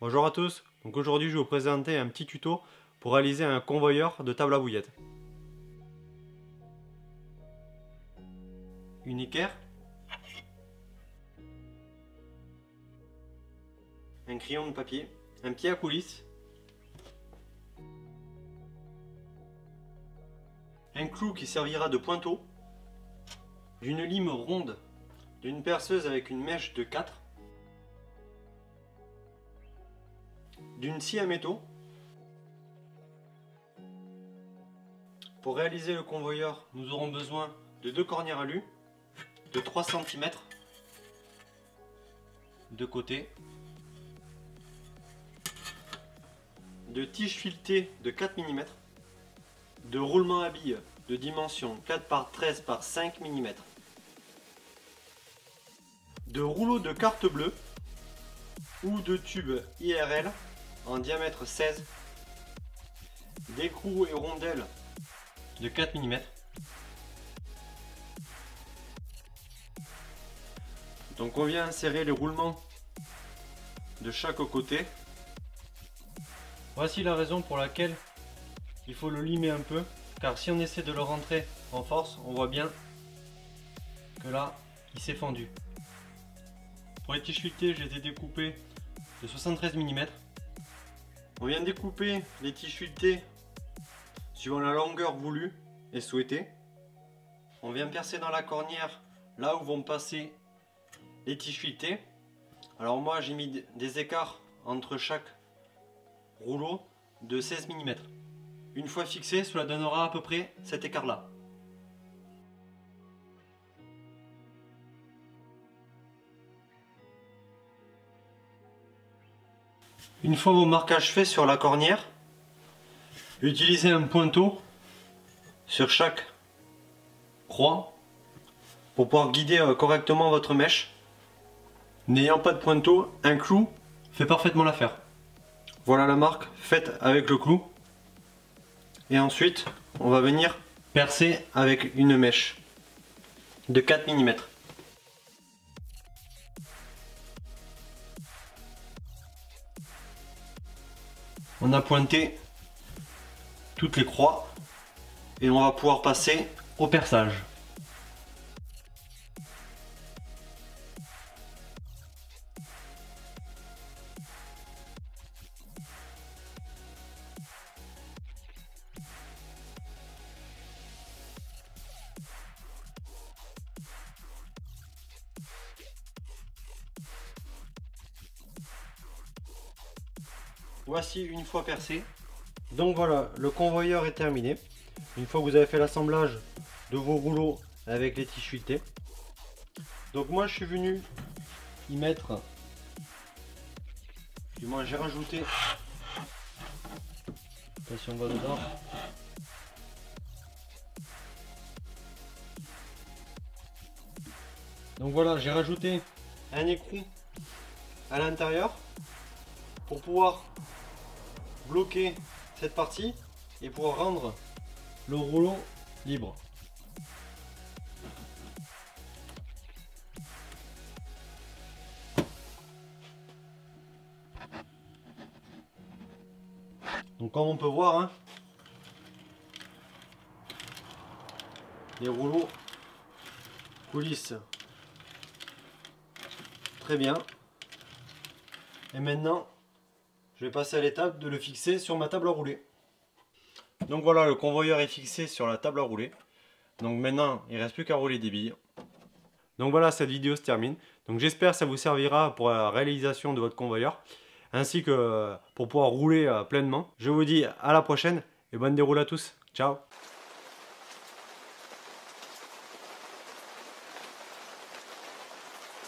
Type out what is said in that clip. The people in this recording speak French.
Bonjour à tous, donc aujourd'hui je vais vous présenter un petit tuto pour réaliser un convoyeur de table à bouillettes. Une équerre, un crayon de papier, un pied à coulisse, un clou qui servira de pointeau, d'une lime ronde, d'une perceuse avec une mèche de 4, d'une scie à métaux. Pour réaliser le convoyeur, nous aurons besoin de 2 cornières alu, de 3 cm de côté, de tiges filetées de 4 mm, de roulement à billes de dimension 4 par 13 par 5 mm, de rouleaux de carte bleue ou de tubes IRL en diamètre 16, d'écrous et rondelles de 4 mm, donc on vient insérer les roulements de chaque côté. Voici la raison pour laquelle il faut le limer un peu, car si on essaie de le rentrer en force, on voit bien que là il s'est fendu. Pour les tiges filetées, je les ai découpées de 73 mm. On vient découper les tiges filetées suivant la longueur voulue et souhaitée. On vient percer dans la cornière là où vont passer les tiges filetées. Alors moi j'ai mis des écarts entre chaque rouleau de 16 mm. Une fois fixé, cela donnera à peu près cet écart là. Une fois vos marquages faits sur la cornière, utilisez un pointeau sur chaque croix pour pouvoir guider correctement votre mèche. N'ayant pas de pointeau, un clou fait parfaitement l'affaire. Voilà la marque faite avec le clou. Et ensuite, on va venir percer avec une mèche de 4 mm. On a pointé toutes les croix et on va pouvoir passer au perçage. Voici une fois percé. Donc voilà, le convoyeur est terminé. Une fois que vous avez fait l'assemblage de vos rouleaux avec les tiges filetées. Donc moi je suis venu y mettre, du moins j'ai rajouté, attention on va dedans, donc voilà, j'ai rajouté un écrou à l'intérieur pour pouvoir bloquer cette partie et pouvoir rendre le rouleau libre. Donc comme on peut voir, hein, les rouleaux coulissent très bien. Et maintenant, je vais passer à l'étape de le fixer sur ma table à rouler. Donc voilà, le convoyeur est fixé sur la table à rouler. Donc maintenant, il ne reste plus qu'à rouler des billes. Donc voilà, cette vidéo se termine. Donc j'espère que ça vous servira pour la réalisation de votre convoyeur, ainsi que pour pouvoir rouler pleinement. Je vous dis à la prochaine et bonne déroule à tous. Ciao!